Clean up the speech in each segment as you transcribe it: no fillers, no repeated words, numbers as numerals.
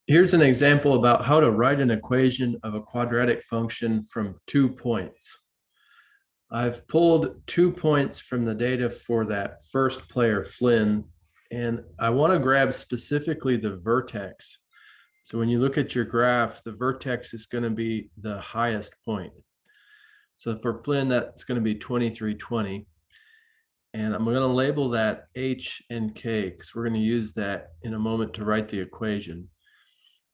Here's an example about how to write an equation of a quadratic function from 2 points. I've pulled 2 points from the data for that first player, Flynn, and I want to grab specifically the vertex. So when you look at your graph, the vertex is going to be the highest point. So for Flynn, that's going to be 2320. And I'm going to label that H and K because we're going to use that in a moment to write the equation.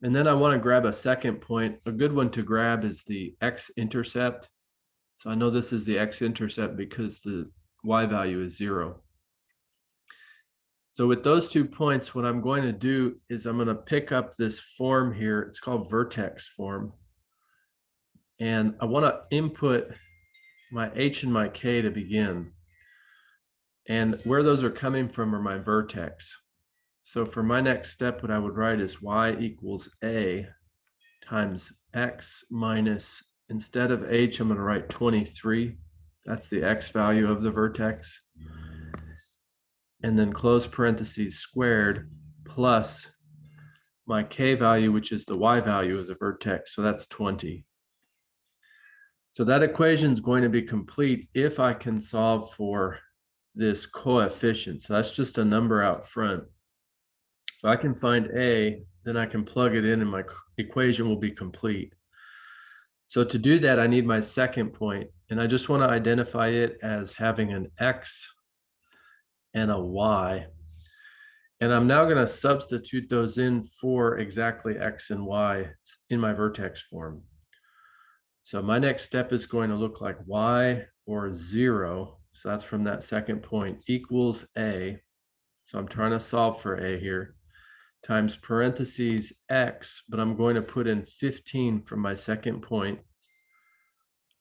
And then I want to grab a second point. A good one to grab is the X-intercept. So I know this is the X-intercept because the Y value is 0. So with those 2 points, what I'm going to do is I'm going to pick up this form here. It's called Vertex Form. And I want to input my H and my K to begin. And where those are coming from are my vertex. So for my next step, what I would write is y equals a times x minus, instead of h, I'm going to write 23. That's the x value of the vertex. And then close parentheses squared plus my k value, which is the y value of the vertex. So that's 20. So that equation is going to be complete if I can solve for this coefficient. So that's just a number out front. If I can find a, then I can plug it in and my equation will be complete. So to do that, I need my second point, and I just want to identify it as having an x and a y. And I'm now going to substitute those in for exactly x and y in my vertex form. So my next step is going to look like y or 0. So that's from that second point equals a. So I'm trying to solve for a here, times parentheses x, but I'm going to put in 15 from my second point,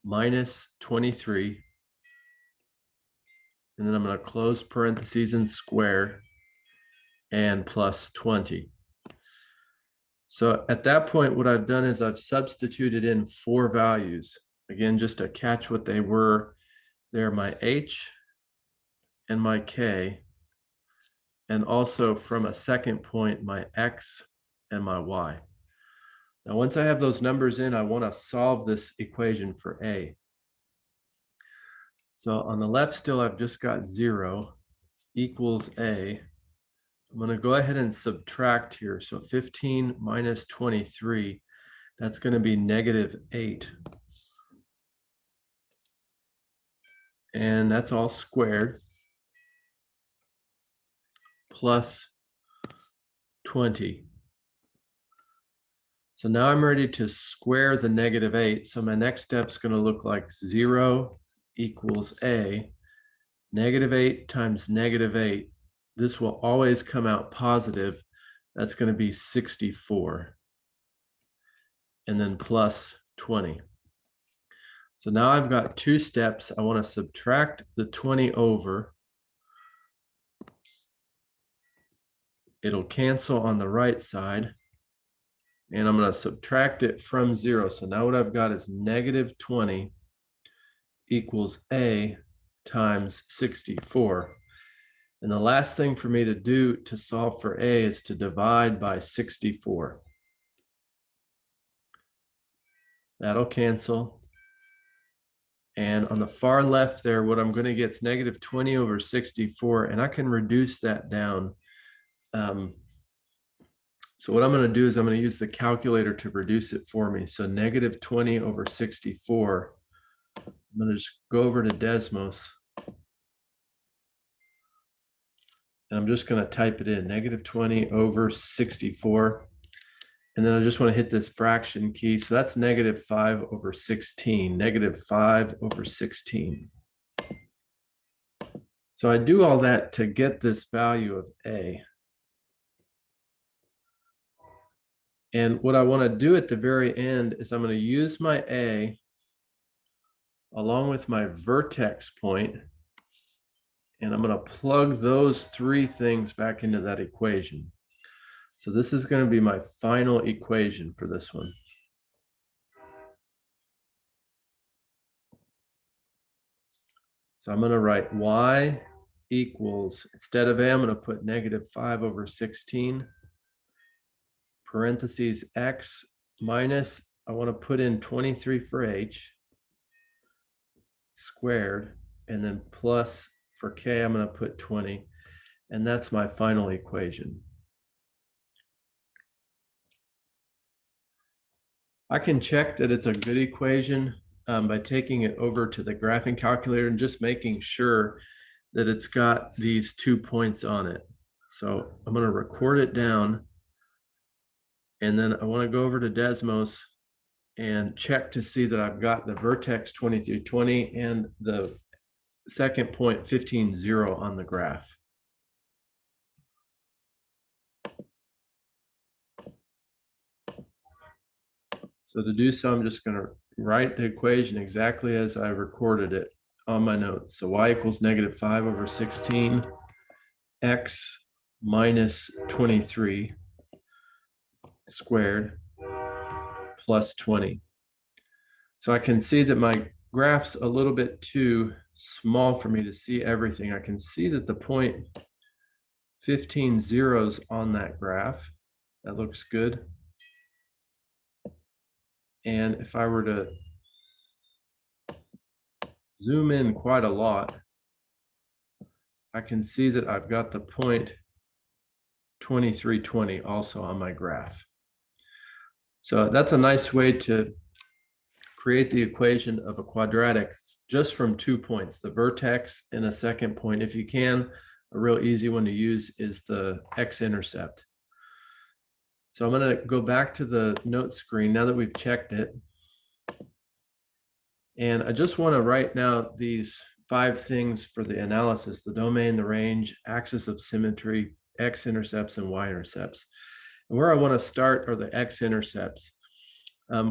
minus 23. And then I'm going to close parentheses and square and plus 20. So at that point, what I've done is I've substituted in 4 values. Again, just to catch what they were, they're my h and my k, and also from a second point, my x and my y. Now, once I have those numbers in, I want to solve this equation for a. So on the left still, I've just got 0 equals a. I'm going to go ahead and subtract here. So 15 minus 23, that's going to be negative 8. And that's all squared, plus 20. So now I'm ready to square the negative 8. So my next step is going to look like 0 equals a. Negative 8 times negative 8. This will always come out positive. That's going to be 64. And then plus 20. So now I've got 2 steps. I want to subtract the 20 over. It'll cancel on the right side. And I'm going to subtract it from 0. So now what I've got is negative 20 equals a times 64. And the last thing for me to do to solve for a is to divide by 64. That'll cancel. And on the far left there, what I'm going to get is negative 20 over 64, and I can reduce that down. So what I'm going to do is I'm going to use the calculator to reduce it for me. So negative 20 over 64. I'm going to just go over to Desmos. And I'm just going to type it in, negative 20 over 64. And then I just want to hit this fraction key. So that's negative 5 over 16, negative 5 over 16. So I do all that to get this value of a. And what I want to do at the very end is I'm going to use my a along with my vertex point, and I'm going to plug those 3 things back into that equation. So this is going to be my final equation for this one. So I'm going to write y equals, instead of a, I'm going to put negative 5 over 16. parentheses x minus, I want to put in 23 for h squared, and then plus for k, I'm going to put 20. And that's my final equation. I can check that it's a good equation by taking it over to the graphing calculator and just making sure that it's got these 2 points on it. So I'm going to record it down, and then I want to go over to Desmos and check to see that I've got the vertex 2320 and the second point 15,0 on the graph. So to do so, I'm just going to write the equation exactly as I recorded it on my notes. So y equals -5 over 16, x minus 23 squared plus 20. So I can see that my graph's a little bit too small for me to see everything. I can see that the point 15,0 is on that graph. That looks good. And if I were to zoom in quite a lot, I can see that I've got the point 2320 also on my graph. So that's a nice way to create the equation of a quadratic just from 2 points, the vertex and a second point. If you can, a real easy one to use is the X-Intercept. So I'm going to go back to the note screen now that we've checked it. And I just want to write now these 5 things for the analysis: the domain, the range, axis of symmetry, X-intercepts, and Y-intercepts. And where I want to start are the X-intercepts.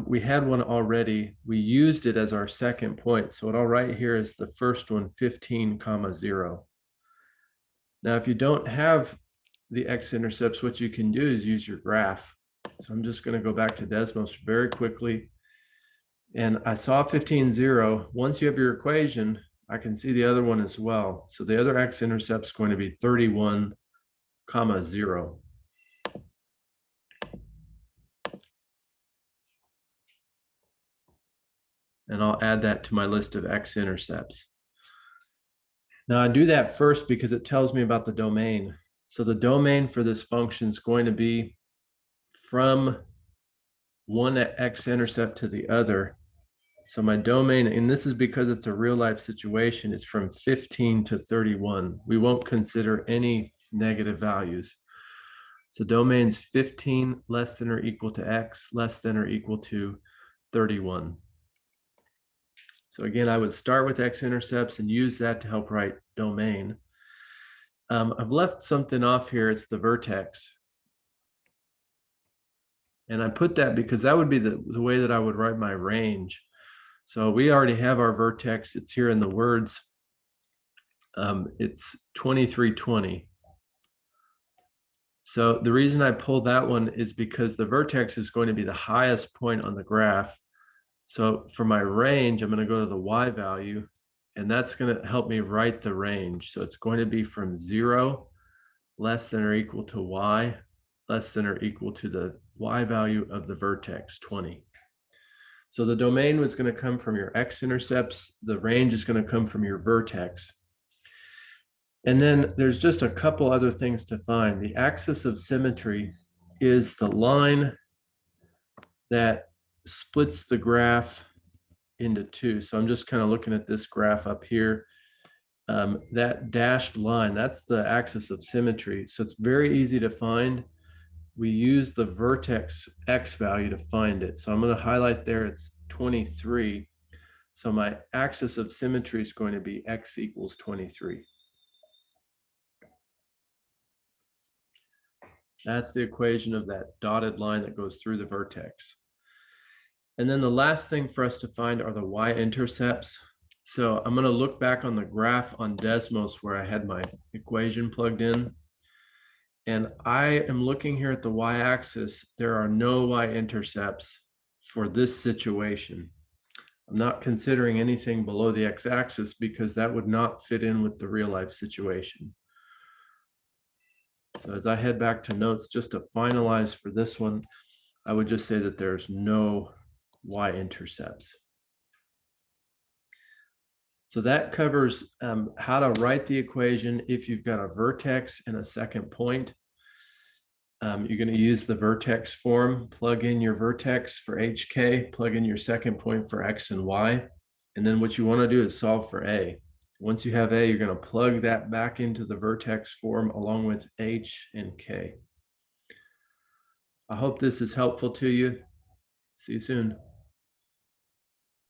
We had one already. We used it as our second point. So what I'll write here is the first one, 15,0. Now, if you don't have the X-intercepts, what you can do is use your graph. So I'm just going to go back to Desmos very quickly. And I saw 15,0. Once you have your equation, I can see the other one as well. So the other X-intercept is going to be 31, 0. And I'll add that to my list of X-intercepts. Now I do that first because it tells me about the domain. So the domain for this function is going to be from one X-intercept to the other. So my domain, and this is because it's a real life situation, it's from 15 to 31. We won't consider any negative values. So domain's 15 less than or equal to X less than or equal to 31. So again, I would start with X-intercepts and use that to help write domain. I've left something off here. It's the vertex. And I put that because that would be the way that I would write my range. So we already have our vertex. It's here in the words. It's 2320. So the reason I pulled that one is because the vertex is going to be the highest point on the graph. So for my range, I'm going to go to the y value, and that's going to help me write the range. So it's going to be from 0 less than or equal to y less than or equal to the y value of the vertex, 20. So the domain was going to come from your X-intercepts. The range is going to come from your vertex. And then there's just a couple other things to find. The axis of symmetry is the line that splits the graph into 2. So I'm just kind of looking at this graph up here. That dashed line, that's the axis of symmetry. So it's very easy to find. We use the vertex X value to find it. So I'm going to highlight there, it's 23. So my axis of symmetry is going to be X equals 23. That's the equation of that dotted line that goes through the vertex. And then the last thing for us to find are the y-intercepts. So I'm going to look back on the graph on Desmos where I had my equation plugged in. And I am looking here at the y-axis. There are no y-intercepts for this situation. I'm not considering anything below the x-axis because that would not fit in with the real life situation. So as I head back to notes, just to finalize for this one, I would just say that there's no y-intercepts. So that covers how to write the equation if you've got a vertex and a second point. You're going to use the vertex form, plug in your vertex for HK, plug in your second point for X and Y. And then what you want to do is solve for A. Once you have A, you're going to plug that back into the vertex form along with H and K. I hope this is helpful to you. See you soon.